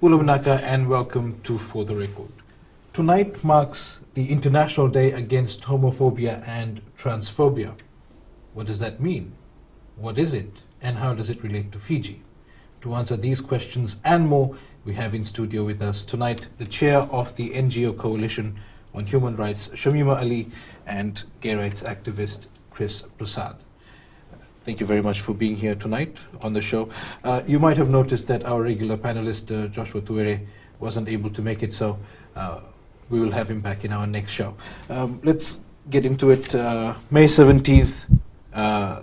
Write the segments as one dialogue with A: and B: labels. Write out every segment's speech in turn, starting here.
A: Ulamanaka and welcome to For the Record. Tonight marks the International Day Against Homophobia and Transphobia. What does that mean? What is it? And how does it relate to Fiji? To answer these questions and more, we have in studio with us tonight the chair of the NGO Coalition on Human Rights, Shamima Ali, and gay rights activist Chris Prasad. Thank you very much for being here tonight on the show. You might have noticed that our regular panelist, Joshua Tuere, wasn't able to make it, so we will have him back in our next show. Let's get into it. May 17th,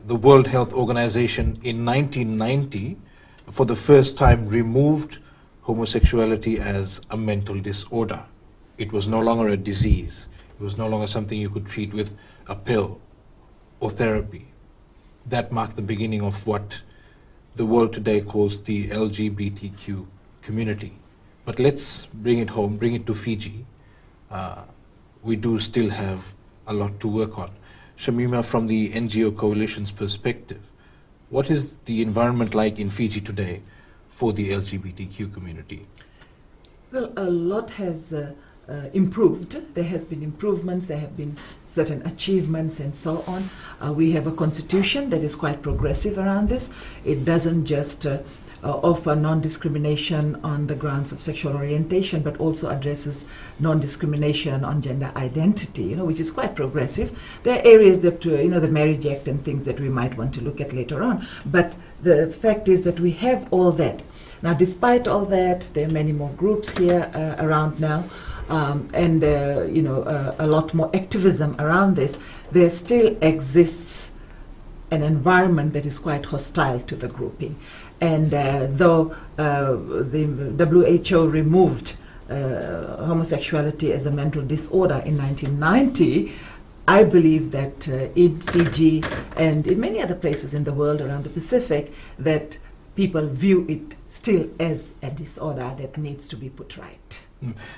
A: the World Health Organization in 1990, for the first time, removed homosexuality as a mental disorder. It was no longer a disease. It was no longer something you could treat with a pill or therapy. That marked the beginning of what the world today calls the LGBTQ community. But let's bring it home, bring it to Fiji. We do still have a lot to work on. Shamima, from the NGO Coalition's perspective, what is the environment like in Fiji today for the LGBTQ community?
B: Well, a lot has improved. There has been improvements, there have been certain achievements and so on. We have a constitution that is quite progressive around this. It doesn't just offer non-discrimination on the grounds of sexual orientation, but also addresses non-discrimination on gender identity, which is quite progressive. There are areas that, the Marriage Act and things that we might want to look at later on. But the fact is that we have all that. Now, despite all that, there are many more groups here around now, and a lot more activism around this. There still exists an environment that is quite hostile to the grouping. And though the WHO removed homosexuality as a mental disorder in 1990, I believe that in Fiji and in many other places in the world around the Pacific, that people view it still as a disorder that needs to be put right.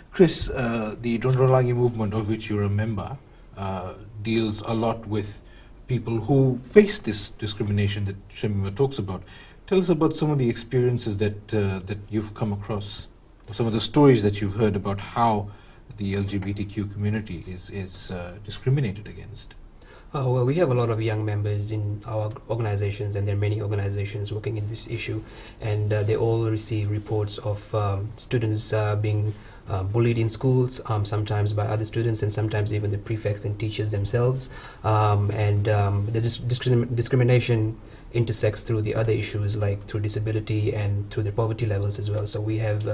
A: Chris, the Dronrolangi movement, of which you're a member, deals a lot with people who face this discrimination that Shamima talks about. Tell us about some of the experiences that you've come across, or some of the stories that you've heard about how the LGBTQ community is discriminated against.
C: Well, we have a lot of young members in our organizations, and there are many organizations working in this issue, and they all receive reports of students being bullied in schools, sometimes by other students, and sometimes even the prefects and teachers themselves. The discrimination intersects through the other issues, like through disability and through the poverty levels as well. So we have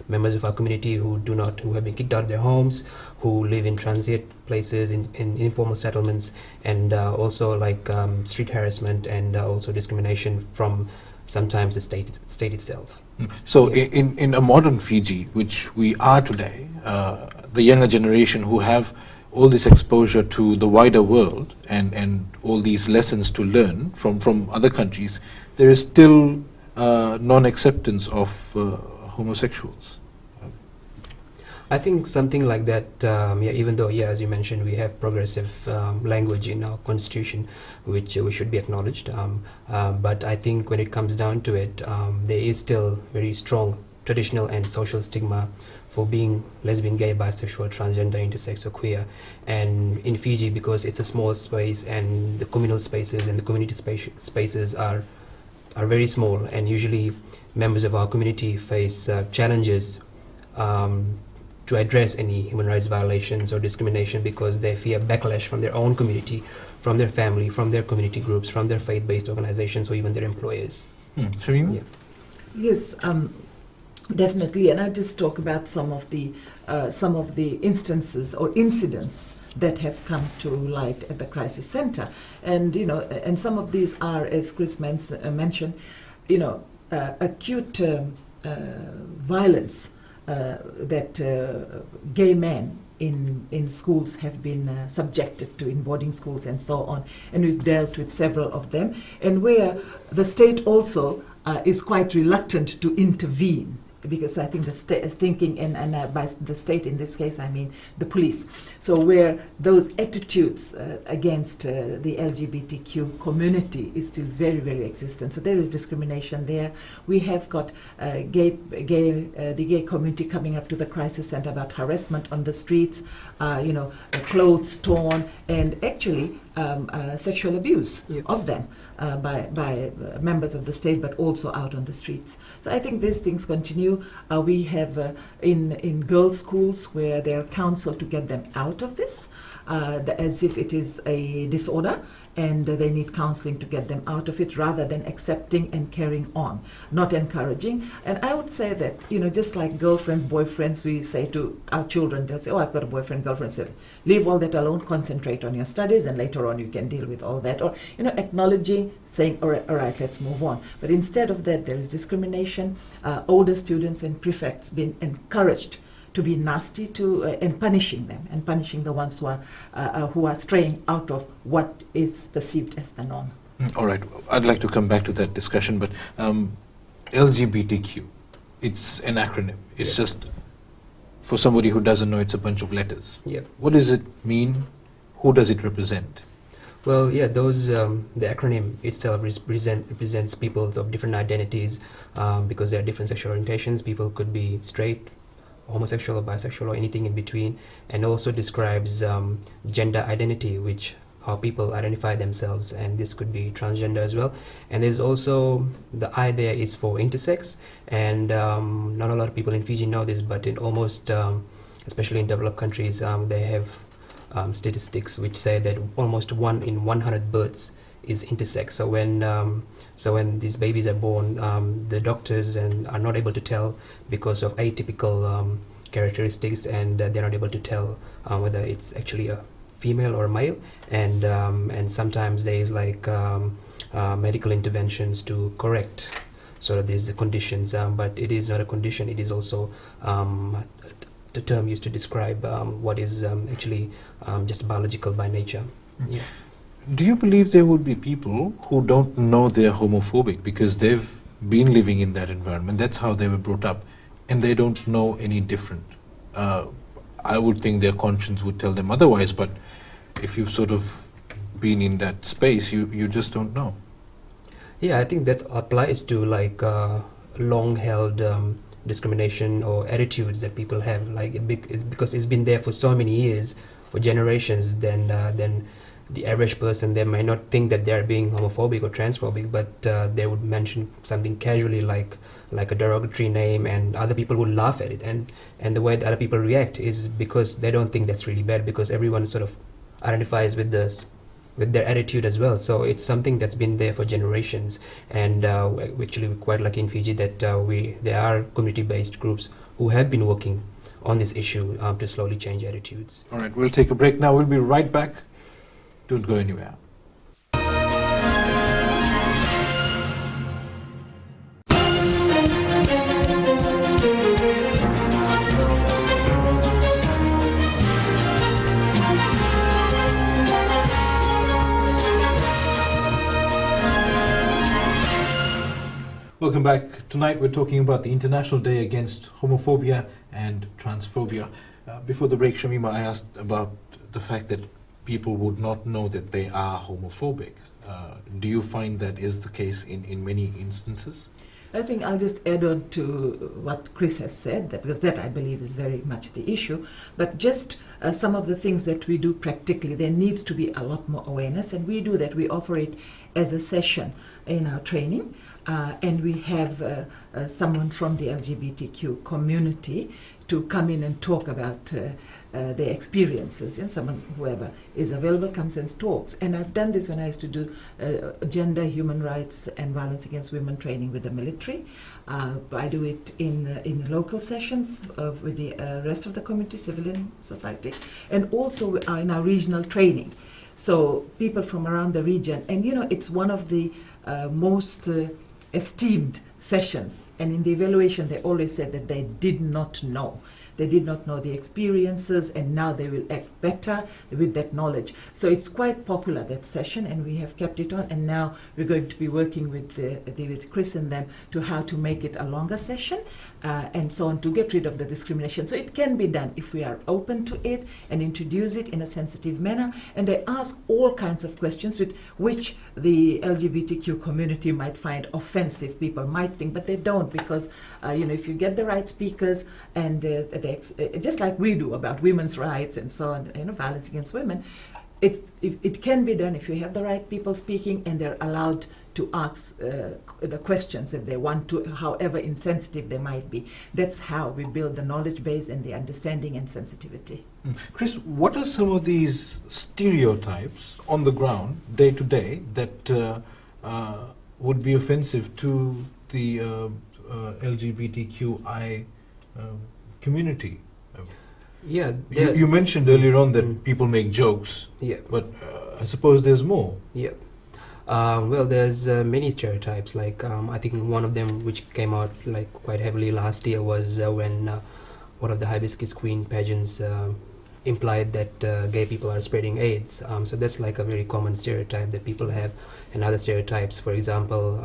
C: members of our community who have been kicked out of their homes, who live in transit places, in informal settlements, and also like street harassment and also discrimination from sometimes the state itself.
A: So in a modern Fiji, which we are today, the younger generation who have all this exposure to the wider world and all these lessons to learn from other countries, there is still non-acceptance of homosexuals.
C: I think something like that, even though, as you mentioned, we have progressive language in our constitution, which we should be acknowledged. But I think when it comes down to it, there is still very strong traditional and social stigma for being lesbian, gay, bisexual, transgender, intersex, or queer. And in Fiji, because it's a small space and the communal spaces and the community spaces are very small, and usually members of our community face challenges to address any human rights violations or discrimination because they fear backlash from their own community, from their family, from their community groups, from their faith-based organizations, or even their employers.
A: Shamima?
C: Yeah.
B: Yes, definitely. And I just talk about some of the instances or incidents that have come to light at the crisis center, and and some of these are, as Chris mentioned, acute violence that gay men in schools have been subjected to in boarding schools and so on, and we've dealt with several of them, and where the state also is quite reluctant to intervene because I think the thinking, and by the state in this case, I mean the police. So where those attitudes against the LGBTQ community is still very, very existent. So there is discrimination there. We have got the gay community coming up to the crisis center about harassment on the streets, clothes torn, and actually sexual abuse of them by members of the state, but also out on the streets. So I think these things continue. We have in girls' schools where they are counseled to get them out of this, as if it is a disorder, and they need counseling to get them out of it, rather than accepting and carrying on, not encouraging. And I would say that, just like girlfriends, boyfriends, we say to our children, they'll say, oh, I've got a boyfriend, girlfriend. So leave all that alone, concentrate on your studies, and later on you can deal with all that. Or, acknowledging, saying, all right, let's move on. But instead of that, there is discrimination. Older students and prefects being encouraged to be nasty and punishing them, and punishing the ones who are straying out of what is perceived as the norm.
A: All right, I'd like to come back to that discussion, but LGBTQ, it's an acronym. It's just, for somebody who doesn't know, it's a bunch of letters.
C: Yeah.
A: What does it mean? Who does it represent?
C: Well, those the acronym itself represents people of different identities, because there are different sexual orientations. People could be straight, homosexual or bisexual, or anything in between, and also describes gender identity, which how people identify themselves, and this could be transgender as well. And there's also the I there is for intersex, and not a lot of people in Fiji know this, but in almost, especially in developed countries, they have statistics which say that almost 1 in 100 births is intersex. So when these babies are born, the doctors are not able to tell because of atypical characteristics, and they're not able to tell whether it's actually a female or a male. And sometimes there is like medical interventions to correct sort of these conditions, but it is not a condition. It is also the term used to describe what is actually just biological by nature. Yeah.
A: Do you believe there would be people who don't know they're homophobic because they've been living in that environment, that's how they were brought up, and they don't know any different? I would think their conscience would tell them otherwise, but if you've sort of been in that space, you just don't know.
C: Yeah, I think that applies to like long-held discrimination or attitudes that people have. Like it's because it's been there for so many years, for generations. Then the average person, they might not think that they're being homophobic or transphobic, but they would mention something casually like a derogatory name, and other people would laugh at it. And the way that other people react is because they don't think that's really bad, because everyone sort of identifies with their attitude as well. So it's something that's been there for generations, and actually we're quite lucky in Fiji that there are community-based groups who have been working on this issue to slowly change attitudes.
A: All right, we'll take a break now. We'll be right back. Don't go anywhere. Welcome back. Tonight we're talking about the International Day Against Homophobia and Transphobia. Before the break, Shamima, I asked about the fact that people would not know that they are homophobic. Do you find that is the case in many instances?
B: I think I'll just add on to what Chris has said, because that I believe is very much the issue. But just some of the things that we do practically, there needs to be a lot more awareness, and we do that. We offer it as a session in our training, and we have someone from the LGBTQ community to come in and talk about their experiences. Someone, whoever is available, comes and talks. And I've done this when I used to do gender, human rights, and violence against women training with the military. I do it in local sessions with the rest of the community, civilian society, and also in our regional training. So people from around the region, and it's one of the most esteemed sessions, and in the evaluation they always said that they did not know. They did not know the experiences, and now they will act better with that knowledge. So it's quite popular, that session, and we have kept it on. And now we're going to be working with Chris and them to how to make it a longer session, and so on, to get rid of the discrimination. So it can be done if we are open to it and introduce it in a sensitive manner. And they ask all kinds of questions with which the LGBTQ community might find offensive. People might think, but they don't, because if you get the right speakers and just like we do about women's rights and so on, violence against women, it can be done if you have the right people speaking and they're allowed to ask the questions that they want to, however insensitive they might be. That's how we build the knowledge base and the understanding and sensitivity.
A: Chris, what are some of these stereotypes on the ground, day to day, that would be offensive to the LGBTQI community?
C: Yeah,
A: You mentioned earlier on that people make jokes,
C: yeah,
A: but I suppose there's more.
C: yeah. Well, there's many stereotypes. Like I think one of them which came out like quite heavily last year was when one of the Hibiscus Queen pageants implied that gay people are spreading AIDS. So that's like a very common stereotype that people have. And other stereotypes, for example,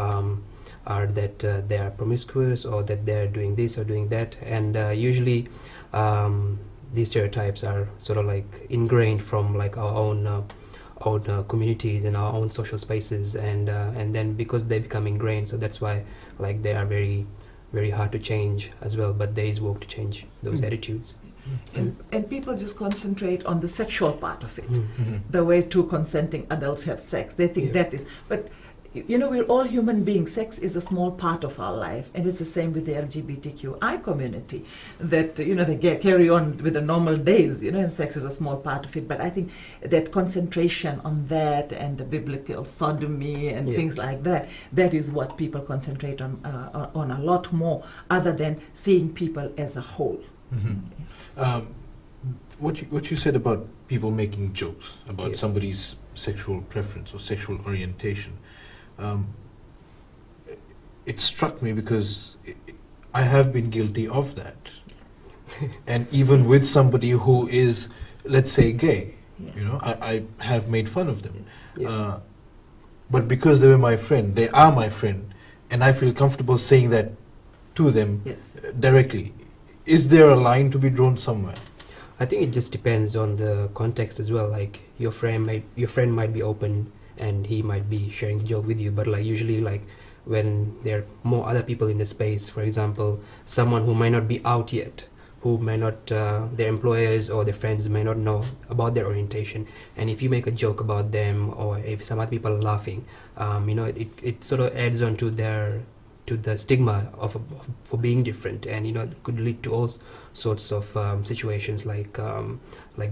C: are that they are promiscuous, or that they're doing this or doing that. And usually these stereotypes are sort of like ingrained from like our own communities and our own social spaces, and then because they become ingrained, so that's why like they are very, very hard to change as well. But there is work to change those attitudes.
B: And people just concentrate on the sexual part of it,
A: Mm-hmm.
B: the way two consenting adults have sex. They think
C: Yeah.
B: that is, but we're all human beings. Sex is a small part of our life, and it's the same with the LGBTQI community. That they carry on with the normal days, and sex is a small part of it. But I think that concentration on that and the biblical sodomy and
C: Yeah.
B: things like that, that is what people concentrate on a lot more, other than seeing people as a whole.
A: Mm-hmm. What you said about people making jokes about
C: Yeah.
A: somebody's sexual preference or sexual orientation, it struck me because I have been guilty of that, and even with somebody who is, let's say, gay,
B: Yeah.
A: I have made fun of them.
B: Yes.
C: Yeah.
A: But because they were my friend, they are my friend, and I feel comfortable saying that to them
B: Yes.
A: directly. Is there a line to be drawn somewhere?
C: I think it just depends on the context as well. Like your friend might be open and he might be sharing the joke with you, but like usually like when there are more other people in the space, for example, someone who might not be out yet, who may not, their employers or their friends may not know about their orientation, and if you make a joke about them, or if some other people are laughing, it sort of adds on to the stigma for being different, and it could lead to all sorts of situations like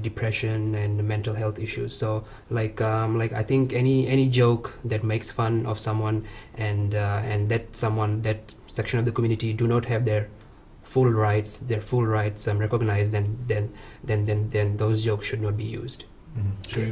C: depression and mental health issues. So like I think any joke that makes fun of someone and that section of the community do not have their full rights recognized, then those jokes should not be used.
A: Sure.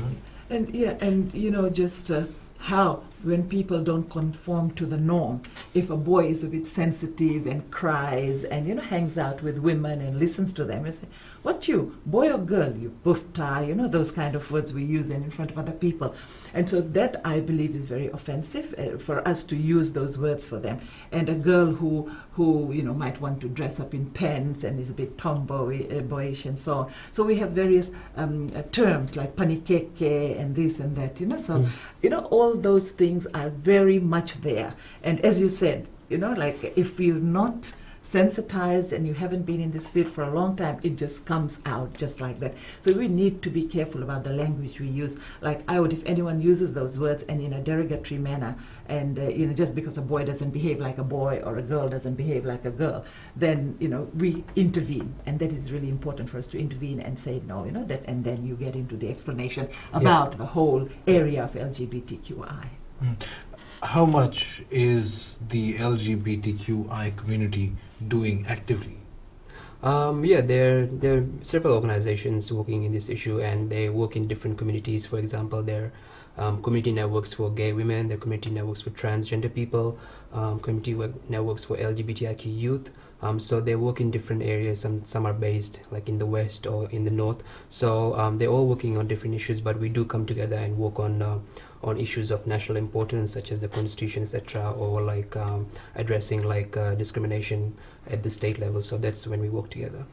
B: And just how when people don't conform to the norm, if a boy is a bit sensitive and cries and hangs out with women and listens to them, you say, "What you, boy or girl? You buffta," those kind of words we use in front of other people, and so that I believe is very offensive for us to use those words for them. And a girl who might want to dress up in pants and is a bit tomboyish and so on. So we have various terms like panikeke and this and that. So all those things are very much there. And as you said, like if you're not sensitized and you haven't been in this field for a long time, it just comes out just like that. So we need to be careful about the language we use. Like I would, if anyone uses those words and in a derogatory manner, and just because a boy doesn't behave like a boy or a girl doesn't behave like a girl, then we intervene, and that is really important for us to intervene and say no, that, and then you get into the explanation about the whole area of LGBTQI.
A: How much is the LGBTQI community doing actively?
C: Yeah, there are several organizations working in this issue, and they work in different communities. For example, there are community networks for gay women, there are community networks for transgender people, networks for LGBTIQ youth. So they work in different areas. Some are based like in the west or in the north. So they're all working on different issues, but we do come together and work on issues of national importance, such as the constitution, etc., or like addressing like discrimination at the state level. So that's when we work together.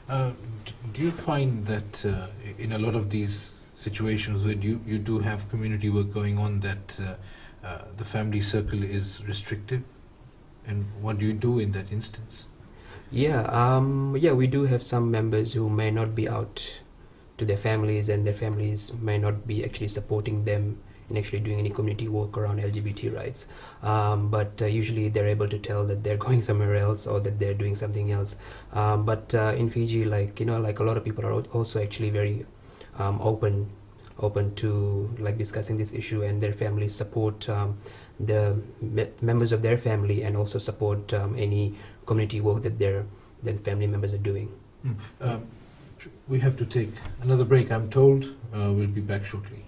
A: Do you find that in a lot of these situations where you do have community work going on, that the family circle is restrictive? And what do you do in that instance?
C: Yeah, we do have some members who may not be out to their families, and their families may not be actually supporting them in actually doing any community work around LGBT rights. But usually they're able to tell that they're going somewhere else or that they're doing something else. But in Fiji, like a lot of people are also actually very open to like discussing this issue, and their families support the members of their family, and also support any community work that their family members are doing.
A: We have to take another break, I'm told. We'll be back shortly.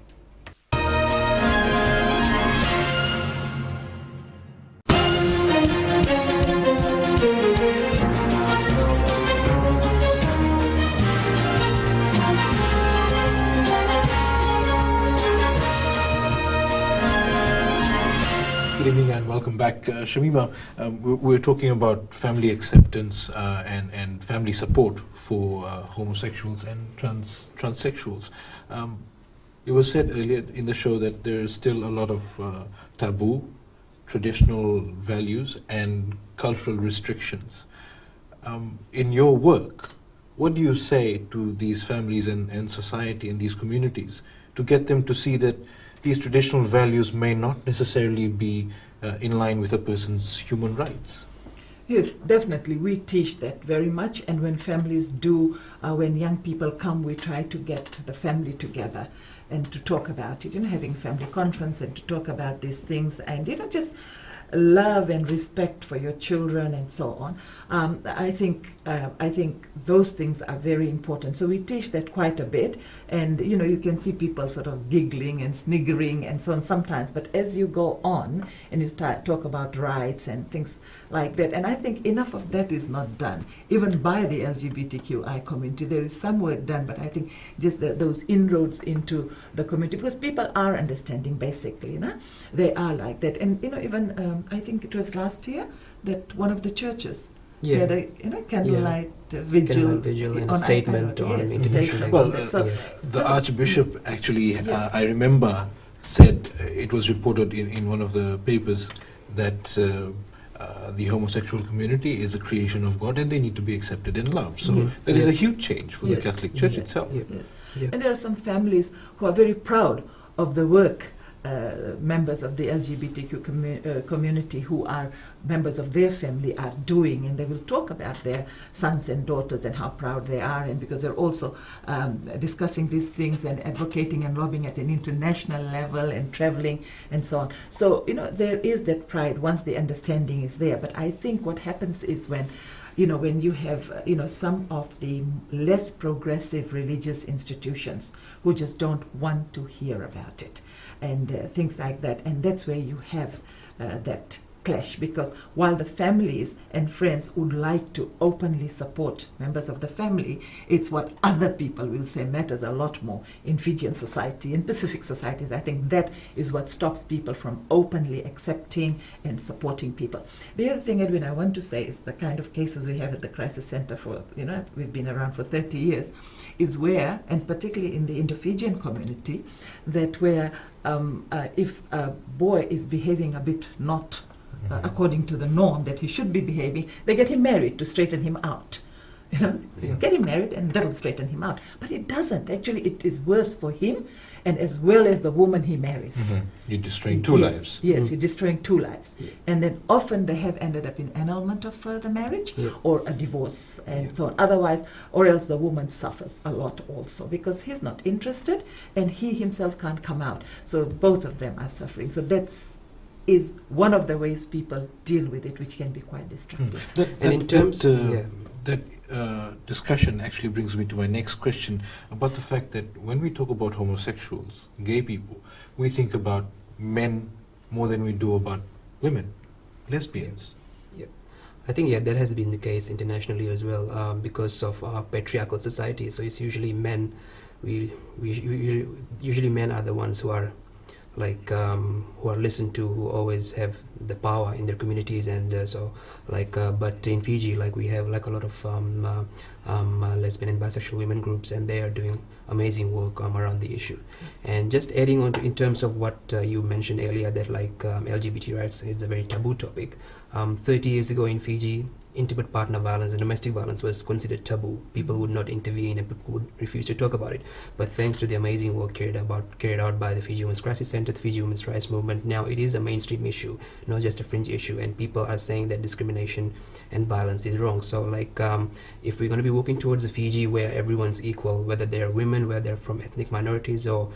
A: Good evening and welcome back. Shamima, we're talking about family acceptance and family support for homosexuals and transsexuals. It was said earlier in the show that there is still a lot of taboo, traditional values and cultural restrictions. In your work, what do you say to these families and society and these communities to get them to see that these traditional values may not necessarily be in line with a person's human rights?
B: Yes, definitely. We teach that very much. And when families do, when young people come, we try to get the family together and to talk about it, having family conference and to talk about these things and, just love and respect for your children and so on. I think those things are very important. So we teach that quite a bit, and you can see people sort of giggling and sniggering and so on sometimes. But as you go on and you talk about rights and things like that, and I think enough of that is not done, even by the LGBTQI community. There is some work done, but I think just those inroads into the community, because people are understanding basically, they are like that, and even. I think it was last year that one of the churches had a candlelight vigil
C: and a statement on international.
A: Well, the Archbishop actually, I remember, said, it was reported in one of the papers, that the homosexual community is a creation of God and they need to be accepted and loved. So that is a huge change for the Catholic Church itself.
B: And there are some families who are very proud of the work members of the LGBTQ community who are members of their family are doing, and they will talk about their sons and daughters and how proud they are, and because they're also discussing these things and advocating and lobbying at an international level and traveling and so on. So, there is that pride once the understanding is there. But I think what happens is when you have, some of the less progressive religious institutions who just don't want to hear about it and things like that. And that's where you have that clash, because while the families and friends would like to openly support members of the family, it's what other people will say matters a lot more in Fijian society, in Pacific societies. I think that is what stops people from openly accepting and supporting people. The other thing, Edwin, I want to say is the kind of cases we have at the Crisis Center for, we've been around for 30 years, is where, and particularly in the Indo-Fijian community, that where if a boy is behaving a bit not according to the norm that he should be behaving, they get him married to straighten him out. Get him married and that'll straighten him out. But it doesn't. Actually, it is worse for him and as well as the woman he marries.
A: You're destroying two lives.
B: Yes, you're destroying two lives. And then often they have ended up in annulment of the marriage or a divorce and so on. Otherwise, or else the woman suffers a lot also because he's not interested and he himself can't come out. So both of them are suffering. So that's is one of the ways people deal with it, which can be quite destructive.
A: That discussion actually brings me to my next question about the fact that when we talk about homosexuals, gay people, we think about men more than we do about women, lesbians.
C: I think that has been the case internationally as well, because of our patriarchal society. So it's usually men. Usually men are the ones who are who are listened to, who always have the power in their communities, and but in Fiji, we have a lot of lesbian and bisexual women groups, and they are doing amazing work around the issue. And just adding on to, in terms of what you mentioned earlier, that LGBT rights is a very taboo topic. 30 years ago in Fiji, intimate partner violence and domestic violence was considered taboo. People would not intervene and people would refuse to talk about it. But thanks to the amazing work carried out by the Fiji Women's Crisis Center, the Fiji Women's Rights Movement, now it is a mainstream issue, not just a fringe issue, and people are saying that discrimination and violence is wrong. So if we're going to be working towards a Fiji where everyone's equal, whether they're women, whether they're from ethnic minorities or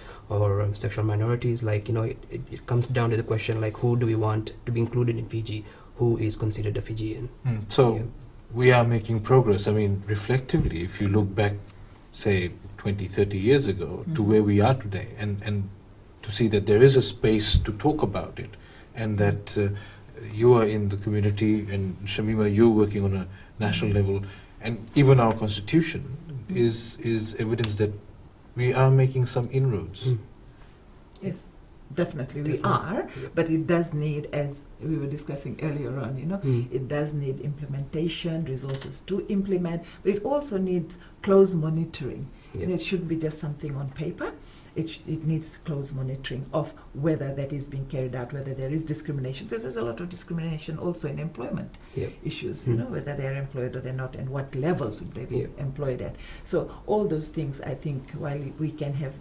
C: sexual minorities, it comes down to the question, who do we want to be included in Fiji? Who is considered a Fijian?
A: We are making progress. I mean, reflectively, if you look back, say, 20, 30 years ago to where we are today, and to see that there is a space to talk about it, and that you are in the community, and Shamima, you're working on a national level, and even our constitution is evidence that we are making some inroads.
B: Yes. Definitely we are, but it does need, as we were discussing earlier on, it does need implementation, resources to implement, but it also needs close monitoring. It shouldn't be just something on paper. It needs close monitoring of whether that is being carried out, whether there is discrimination, because there's a lot of discrimination also in employment issues, whether they're employed or they're not, and what levels would they be employed at. So all those things, I think, while we can have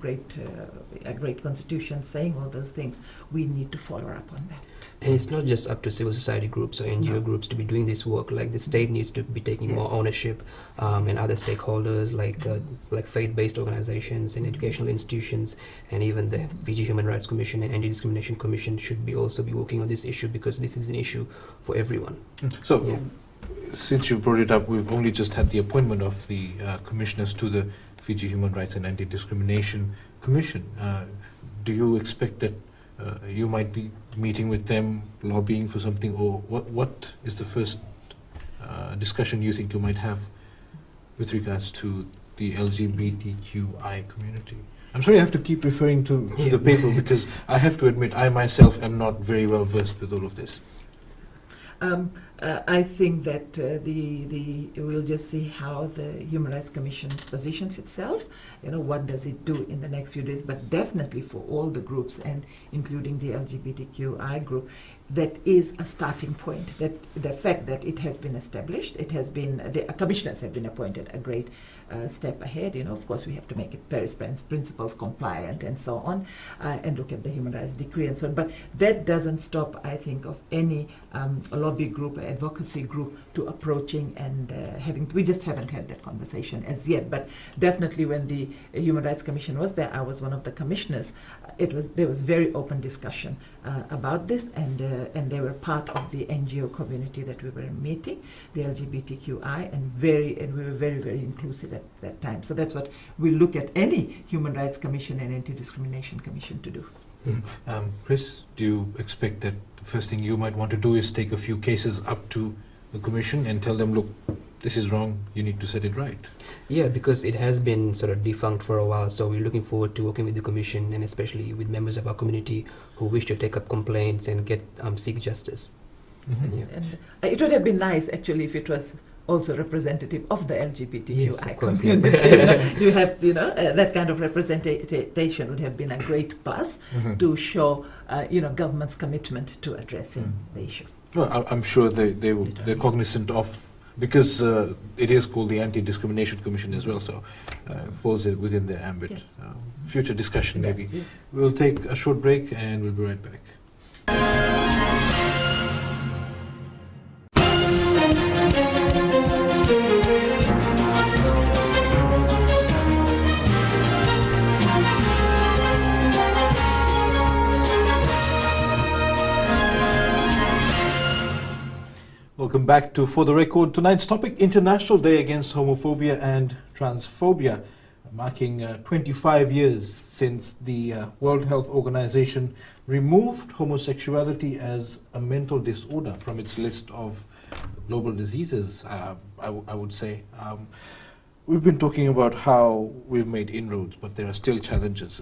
B: a great constitution saying all those things, we need to follow up on that.
C: And it's not just up to civil society groups or NGO groups to be doing this work. The state needs to be taking more ownership, and other stakeholders like faith-based organizations and educational institutions, and even the Fiji Human Rights Commission and Anti-Discrimination Commission should also be working on this issue, because this is an issue for everyone.
A: So, since you brought it up, we've only just had the appointment of the commissioners to the Fiji Human Rights and Anti-Discrimination Commission. Do you expect that you might be meeting with them, lobbying for something, or what is the first discussion you think you might have with regards to the LGBTQI community? I'm sorry I have to keep referring to the paper, because I have to admit I myself am not very well versed with all of this.
B: I think that we'll just see how the Human Rights Commission positions itself. What does it do in the next few days? But definitely for all the groups, and including the LGBTQI group, that is a starting point. That the fact that it has been established, the commissioners have been appointed, a great step ahead. Of course, we have to make it Paris principles compliant and so on, and look at the human rights decree and so on. But that doesn't stop, I think, of any lobby group, advocacy group to approaching and having. We just haven't had that conversation as yet. But definitely, when the Human Rights Commission was there, I was one of the commissioners. There was very open discussion about this, and they were part of the NGO community that we were meeting, the LGBTQI, and we were very, very inclusive at that time. So that's what we look at any Human Rights Commission and Anti-Discrimination Commission to do.
A: Chris, do you expect that the first thing you might want to do is take a few cases up to the Commission and tell them, look, this is wrong, you need to set it right?
C: Yeah, because it has been sort of defunct for a while, so we're looking forward to working with the Commission, and especially with members of our community who wish to take up complaints and seek justice.
B: And it would have been nice, actually, if it was also representative of the LGBTQI community. You have, that kind of representation would have been a great plus to show, government's commitment to addressing the issue.
A: Well, I'm sure they're cognizant of, because it is called the Anti-Discrimination Commission as well, so falls within their ambit.
B: Yes.
A: Future discussion, maybe.
B: Yes.
A: We'll take a short break and we'll be right back. Welcome back to For the Record. Tonight's topic, International Day Against Homophobia and Transphobia, marking 25 years since the World Health Organization removed homosexuality as a mental disorder from its list of global diseases, I would say. We've been talking about how we've made inroads, but there are still challenges.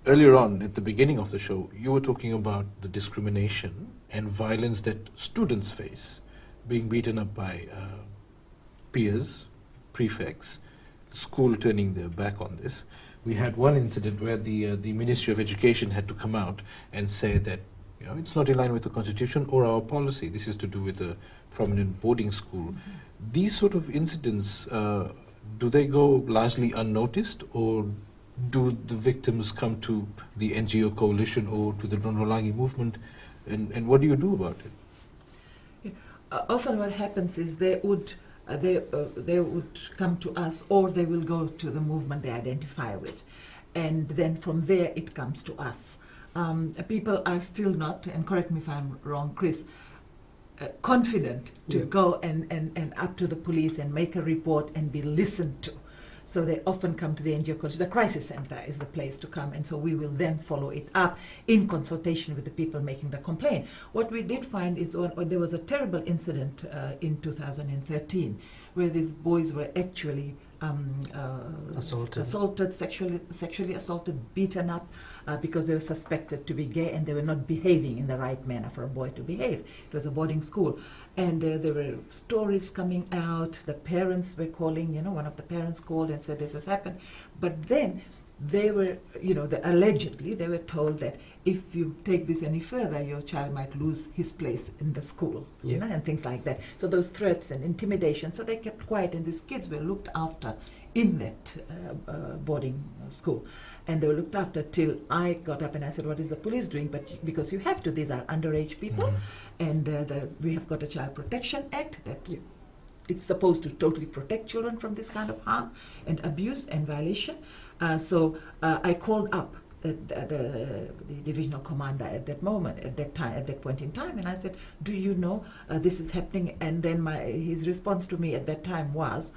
A: Earlier on, at the beginning of the show, you were talking about the discrimination and violence that students face, being beaten up by peers, prefects, school turning their back on this. We had one incident where the Ministry of Education had to come out and say that it's not in line with the Constitution or our policy. This is to do with a prominent boarding school. These sort of incidents, do they go largely unnoticed, or do the victims come to the NGO coalition or to the Dronolagi movement, and what do you do about it?
B: Often what happens is they would come to us, or they will go to the movement they identify with, and then from there it comes to us. People are still not, and correct me if I'm wrong, Chris, confident to go and up to the police and make a report and be listened to. So they often come to the NGO coalition. The crisis center is the place to come, and so we will then follow it up in consultation with the people making the complaint. What we did find is when there was a terrible incident in 2013 where these boys were actually assaulted, sexually assaulted, beaten up because they were suspected to be gay and they were not behaving in the right manner for a boy to behave. It was a boarding school. And there were stories coming out. The parents were calling, one of the parents called and said this has happened. But then they were, allegedly, they were told that if you take this any further, your child might lose his place in the school, and things like that. So those threats and intimidation, so they kept quiet, and these kids were looked after in that boarding school. And they were looked after till I got up and I said, what is the police doing? But because you have to, these are underage people, and we have got a Child Protection Act that it's supposed to totally protect children from this kind of harm and abuse and violation. So I called up the divisional commander at that point in time, and I said, do you know this is happening? And then his response to me at that time was,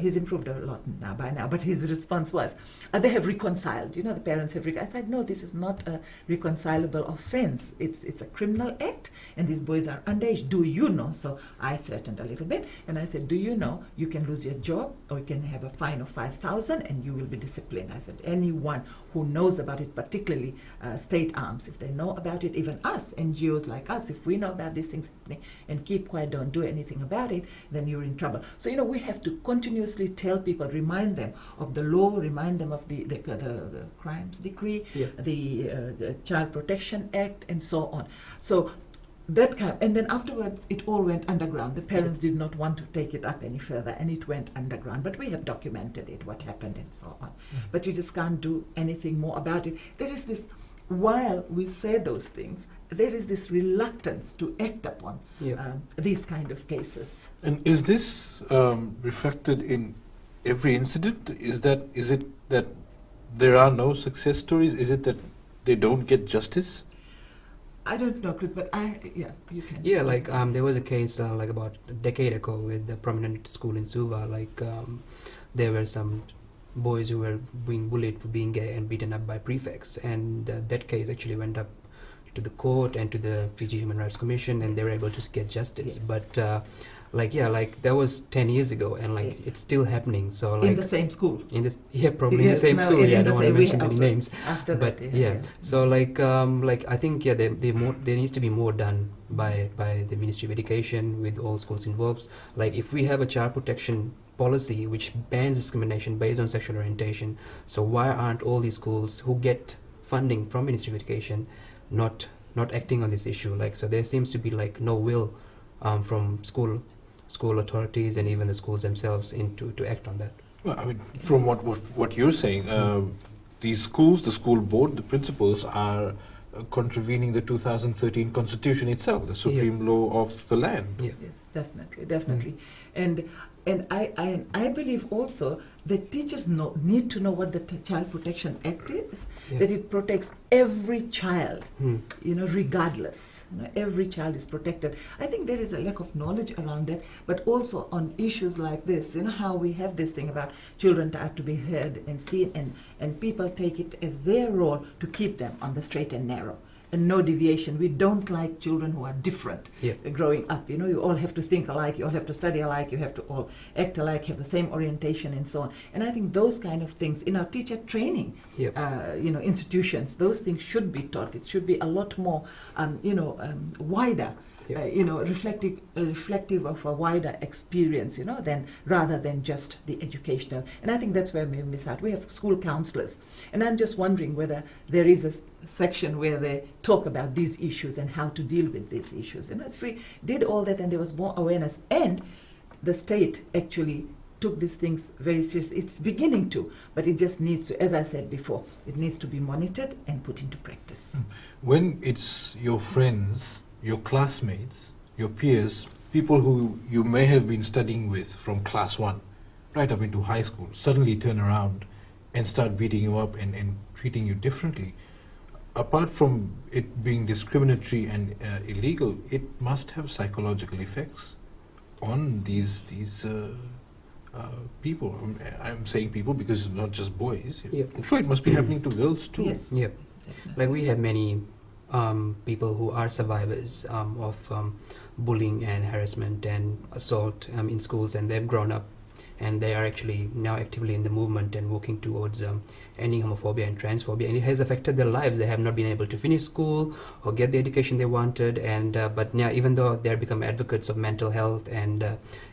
B: he's improved a lot by now, but his response was, they have reconciled, the parents have I said, no, this is not a reconcilable offense. It's a criminal act, and these boys are underage. Do you know? So I threatened a little bit, and I said, do you know you can lose your job, or you can have a fine of 5,000 and you will be disciplined. I said, anyone who knows about it, particularly state arms, if they know about it, even us, NGOs like us, if we know about these things happening and keep quiet, don't do anything about it, then you're in trouble. So, we have to continuously tell people, remind them of the law, remind them of the crimes decree, the Child Protection Act, and so on. So that kind, and then afterwards it all went underground. The parents did not want to take it up any further, and it went underground. But we have documented it, what happened, and so on. But you just can't do anything more about it. There is this, while we say those things, there is this reluctance to act upon these kind of cases.
A: And is this reflected in every incident? Is it that there are no success stories? Is it that they don't get justice?
B: I don't know, Chris, but you can.
C: Yeah, there was a case about a decade ago with a prominent school in Suva. There were some boys who were being bullied for being gay and beaten up by prefects, and that case actually went up to the court and to the Fiji Human Rights Commission, and they were able to get justice.
B: Yes.
C: But that was 10 years ago, and it's still happening. So
B: in the same school.
C: Probably in the same school. I don't want to mention any names.
B: After
C: but
B: that,
C: so I think there needs to be more done by the Ministry of Education with all schools involved. If we have a child protection policy which bans discrimination based on sexual orientation, so why aren't all these schools who get funding from Ministry of Education not acting on this issue? So there seems to be no will from school authorities and even the schools themselves to act on that.
A: Well, I mean, from what you're saying, these schools, the school board, the principals are contravening the 2013 Constitution itself, the supreme law of the land.
B: Yes, definitely. And I believe also the teachers need to know what the Child Protection Act is,
C: Yeah.
B: that it protects every child,
C: Hmm.
B: regardless. Every child is protected. I think there is a lack of knowledge around that, but also on issues like this, how we have this thing about children are to be heard and seen, and people take it as their role to keep them on the straight and narrow. And no deviation. We don't like children who are different
C: Yeah.
B: growing up. You all have to think alike, you all have to study alike, you have to all act alike, have the same orientation and so on. And I think those kind of things in our teacher training,
C: Yep.
B: institutions, those things should be taught. It should be a lot more, wider,
C: Yep.
B: reflective of a wider experience, than rather than just the educational. And I think that's where we miss out. We have school counselors, and I'm just wondering whether there is a section where they talk about these issues and how to deal with these issues. If we did all that and there was more awareness, and the state actually took these things very seriously. It's beginning to, but it just needs to, as I said before, it needs to be monitored and put into practice.
A: When it's your friends, your classmates, your peers, people who you may have been studying with from class 1 right up into high school, suddenly turn around and start beating you up and treating you differently, apart from it being discriminatory and illegal, it must have psychological effects on these people. I'm saying people because it's not just boys.
C: Yep.
A: I'm sure it must be happening to girls too.
B: Yes.
C: Yep.
B: Definitely.
C: Like we have many people who are survivors of bullying and harassment and assault in schools, and they've grown up and they are actually now actively in the movement and working towards ending homophobia and transphobia, and it has affected their lives. They have not been able to finish school or get the education they wanted, and but now even though they've become advocates of mental health and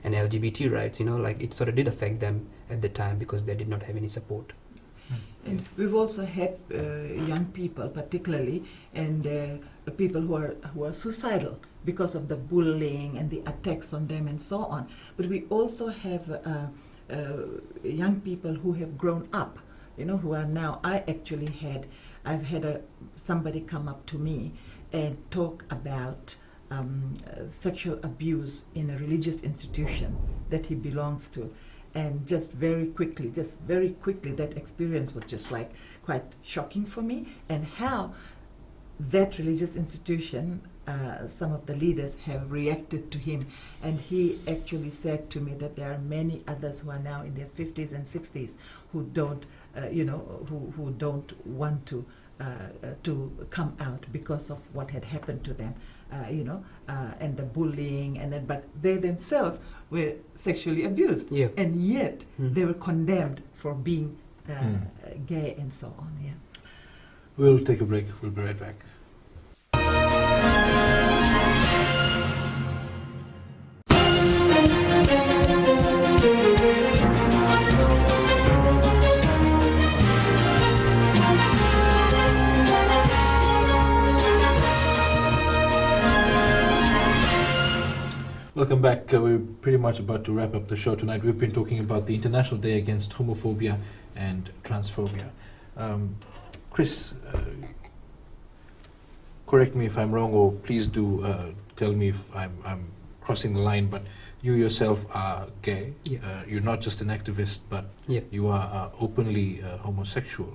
C: LGBT rights, like it sort of did affect them at the time because they did not have any support.
B: And we've also had young people, particularly, and people who are suicidal because of the bullying and the attacks on them and so on. But we also have young people who have grown up, who are now. I've had somebody come up to me and talk about sexual abuse in a religious institution that he belongs to. And just very quickly, that experience was just like quite shocking for me, and how that religious institution, some of the leaders have reacted to him. And he actually said to me that there are many others who are now in their 50s and 60s who don't, who don't want to come out because of what had happened to them, and the bullying, and then, but they themselves were sexually abused,
C: Yeah.
B: and yet
C: Mm.
B: they were condemned for being gay and so on. Yeah.
A: We'll take a break. We'll be right back. Welcome back. We're pretty much about to wrap up the show tonight. We've been talking about the International Day Against Homophobia and Transphobia. Chris, correct me if I'm wrong, or please do tell me if I'm crossing the line, but you yourself are gay.
C: Yeah.
A: You're not just an activist, but
C: Yeah.
A: you are openly homosexual.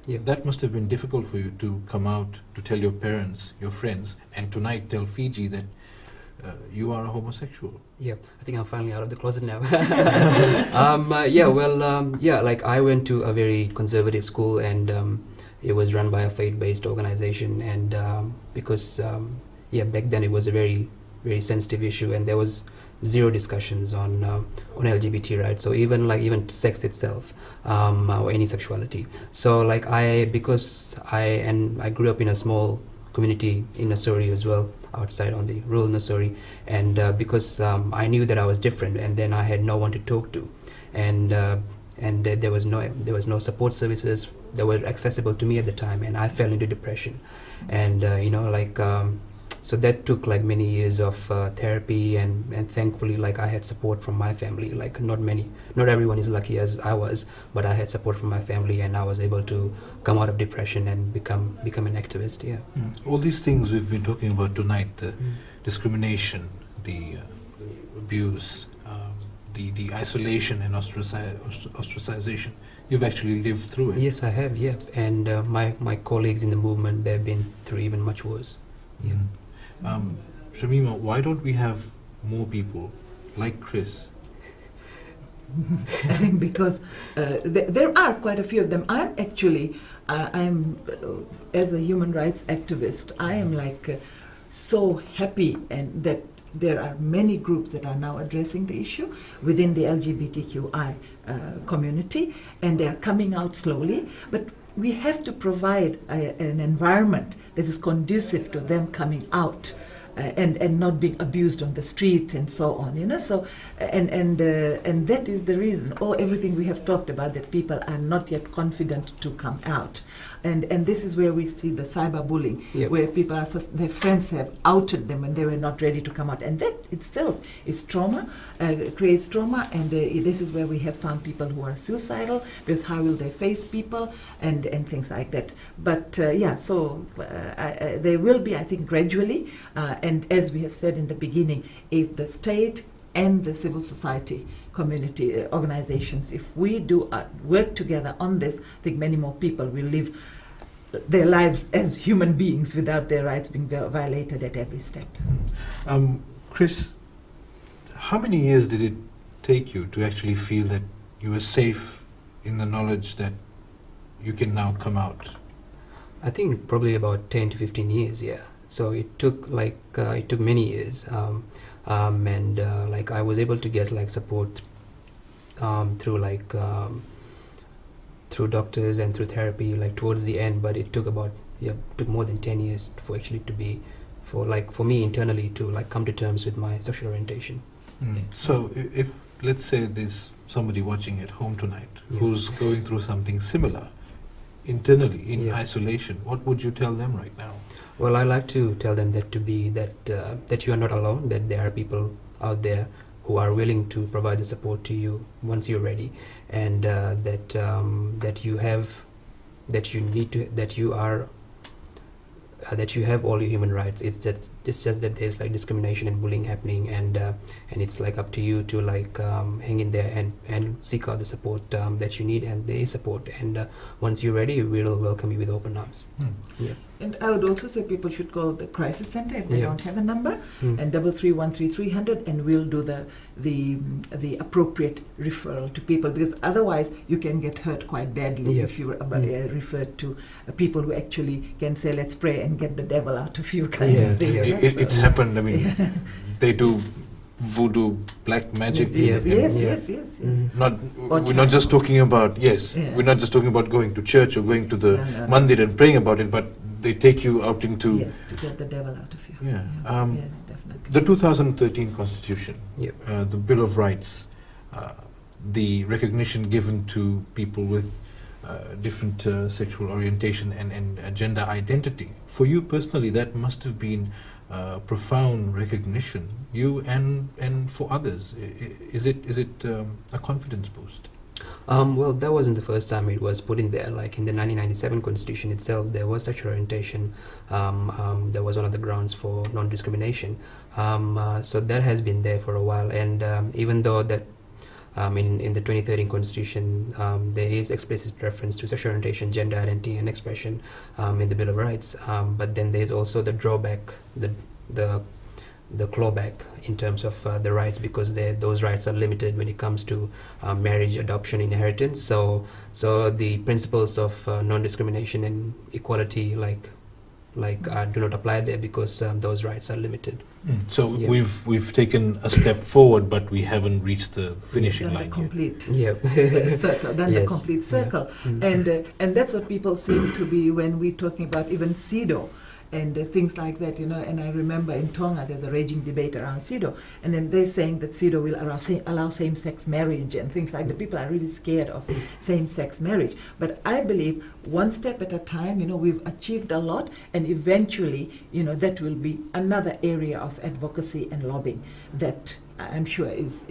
C: Yeah.
A: That must have been difficult for you to come out, to tell your parents, your friends, and tonight tell Fiji that you are a homosexual.
C: Yeah, I think I'm finally out of the closet now. Like I went to a very conservative school, and it was run by a faith-based organization, and because back then it was a very, very sensitive issue, and there was zero discussions on LGBT rights, so even sex itself, or any sexuality. So because I grew up in a small community in Nassori as well, outside on the rural Nassori, and because I knew that I was different, and then I had no one to talk to, and there was no support services that were accessible to me at the time, and I fell into depression, and so that took many years of therapy, and thankfully I had support from my family. Not everyone is lucky as I was, but I had support from my family, and I was able to come out of depression and become an activist. Yeah.
A: All these things we've been talking about tonight, the discrimination, the abuse, the isolation and ostracization. You've actually lived through it.
C: Yes, I have. Yeah, and my colleagues in the movement, they've been through even much worse. Yeah.
A: Shamima, why don't we have more people like Chris?
B: I think because there are quite a few of them. I'm actually, as a human rights activist, I am like so happy and that there are many groups that are now addressing the issue within the LGBTQI community, and they're coming out slowly. But we have to provide an environment that is conducive to them coming out. And not being abused on the streets and so on, you know. So and that is the reason. Everything we have talked about, that people are not yet confident to come out, and this is where we see the cyberbullying,
C: Yep.
B: where people are their friends have outed them when they were not ready to come out, and that itself is trauma, creates trauma, and this is where we have found people who are suicidal because how will they face people and things like that. But there will be, I think, gradually. And as we have said in the beginning, if the state and the civil society community organizations, if we do work together on this, I think many more people will live their lives as human beings without their rights being violated at every step.
A: Chris, how many years did it take you to actually feel that you were safe in the knowledge that you can now come out?
C: I think probably about 10 to 15 years, yeah. So it took many years, and I was able to get like support through doctors and through therapy like towards the end, but it took more than 10 years for actually to be for me internally to like come to terms with my sexual orientation.
A: So if let's say there's somebody watching at home tonight
C: Yeah.
A: who's going through something similar internally in
C: Yeah.
A: isolation, what would you tell them right now?
C: Well, I like to tell them that you are not alone, that there are people out there who are willing to provide the support to you once you're ready, and that you have all your human rights. It's just that there's like discrimination and bullying happening, and it's like up to you to like hang in there and seek out the support that you need, and there is support, and once you're ready, we'll welcome you with open arms. Yeah.
B: And I would also say people should call the crisis center if they
C: Yeah.
B: don't have a number,
C: Mm.
B: and 333-300, and we'll do the appropriate referral to people, because otherwise you can get hurt quite badly
C: Yeah.
B: if you are referred to people who actually can say, let's pray and get the devil out of you kind
C: Yeah,
B: of thing.
C: yeah.
B: Yeah,
A: It's
B: so-
A: happened. I mean, they do voodoo, black magic.
C: Yeah.
B: Yes,
C: Yeah.
B: yes, yes, yes.
C: Mhm.
A: We're not just talking about
B: Yeah.
A: we're not just talking about going to church or going to the
B: No.
A: mandir and praying about it, but they take you out into
B: Yes, to get the devil out of you.
A: Yeah.
B: Yeah, definitely.
A: the 2013 Constitution,
C: Yep.
A: the Bill of Rights, the recognition given to people with different sexual orientation and gender identity. For you personally, that must have been profound recognition. You and for others, is it a confidence boost?
C: Well, that wasn't the first time it was put in there. Like in the 1997 Constitution itself, there was sexual orientation. That was one of the grounds for non-discrimination. So that has been there for a while. And even though that in the 2013 Constitution, there is explicit reference to sexual orientation, gender identity, and expression in the Bill of Rights. But then there is also the drawback, the clawback in terms of the rights, because those rights are limited when it comes to marriage, adoption, inheritance. So the principles of non-discrimination and equality do not apply there, because those rights are limited.
A: So
C: Yeah.
A: we've taken a step forward, but we haven't reached the finishing
B: Done the
A: line yet.
B: complete
C: Yeah.
B: circle, done the
C: Yes.
B: complete circle.
C: Mm.
B: And that's what people seem to be when we're talking about even CEDAW and things like that, you know. And I remember in Tonga there's a raging debate around CEDAW, and then they're saying that CEDAW will allow same-sex marriage and things like that. People are really scared of same-sex marriage. But I believe one step at a time, you know, we've achieved a lot, and eventually, you know, that will be another area of advocacy and lobbying that I'm sure is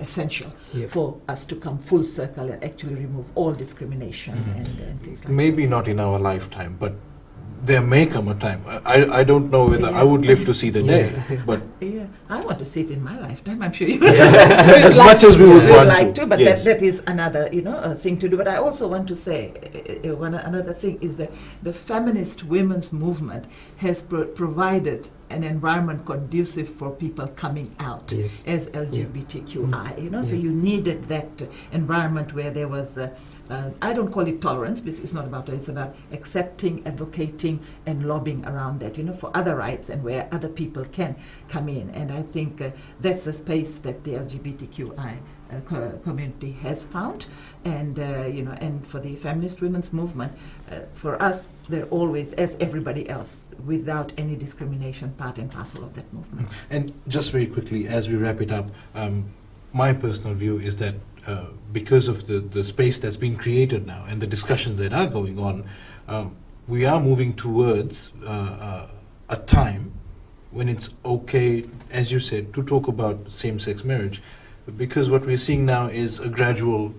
B: essential
C: Yeah.
B: for us to come full circle and actually remove all discrimination
A: Mhm.
B: and things like that.
A: Maybe
B: So-
A: not in our lifetime, but there may come a time. I don't know whether I would live to see the day, but
B: Yeah, I want to see it in my lifetime. I'm sure you
A: as much as we would
B: would
A: want
B: like to, but
A: yes.
B: that is another thing to do. But I also want to say another thing is that the feminist women's movement has provided an environment conducive for people coming out
C: Yes.
B: as LGBTQI. So you needed that environment where there was I don't call it tolerance, because it's not about it. It's about accepting, advocating, and lobbying around that, for other rights and where other people can come in. And I think that's a space that the LGBTQI community has found. And and for the feminist women's movement, for us, they're always, as everybody else, without any discrimination, part and parcel of that movement.
A: And just very quickly, as we wrap it up, my personal view is that because of the space that's been created now and the discussions that are going on, we are moving towards a time when it's okay, as you said, to talk about same-sex marriage. Because what we're seeing now is a gradual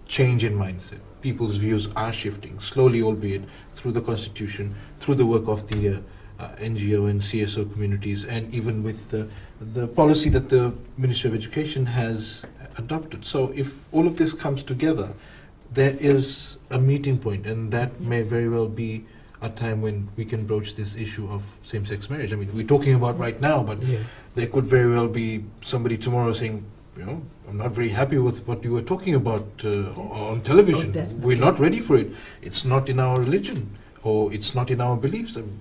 A: change in mindset. People's views are shifting, slowly albeit, through the Constitution, through the work of the NGO and CSO communities, and even with the policy that the Ministry of Education has adopted. So if all of this comes together, there is a meeting point, and that may very well be a time when we can broach this issue of same-sex marriage. I mean, we're talking about right now, but there could very well be somebody tomorrow saying, I'm not very happy with what you were talking about on television. We're not ready for it. It's not in our religion, or it's not in our beliefs. I mean,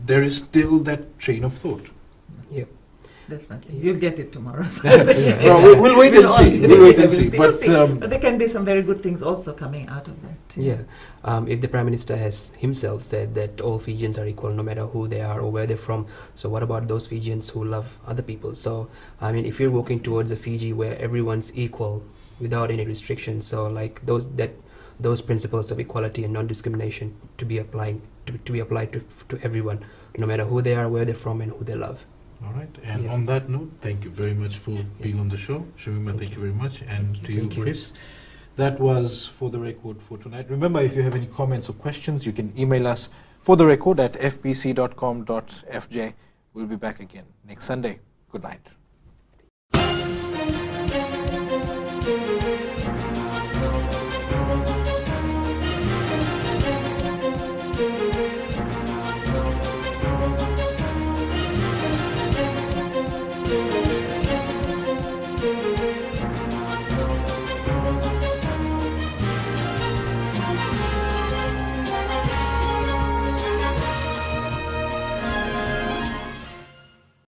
A: there is still that train of thought.
C: Yeah.
B: Definitely. You'll get it tomorrow.
A: Well, we'll wait and see. We'll wait and see. But
B: there can be some very good things also coming out of that.
C: Yeah. If the Prime Minister has himself said that all Fijians are equal no matter who they are or where they're from, so what about those Fijians who love other people? So, I mean, if you're working towards a Fiji where everyone's equal without any restrictions, so like those principles of equality and non-discrimination to be applied to everyone, no matter who they are, where they're from, and who they love.
A: all right. And on that note, thank you very much for being on the show. Shamima, thank you very much. And to you, Chris. That was For the Record for tonight. Remember, if you have any comments or questions, you can email us fortherecord@fbc.com.fj. We'll be back again next Sunday. Good night.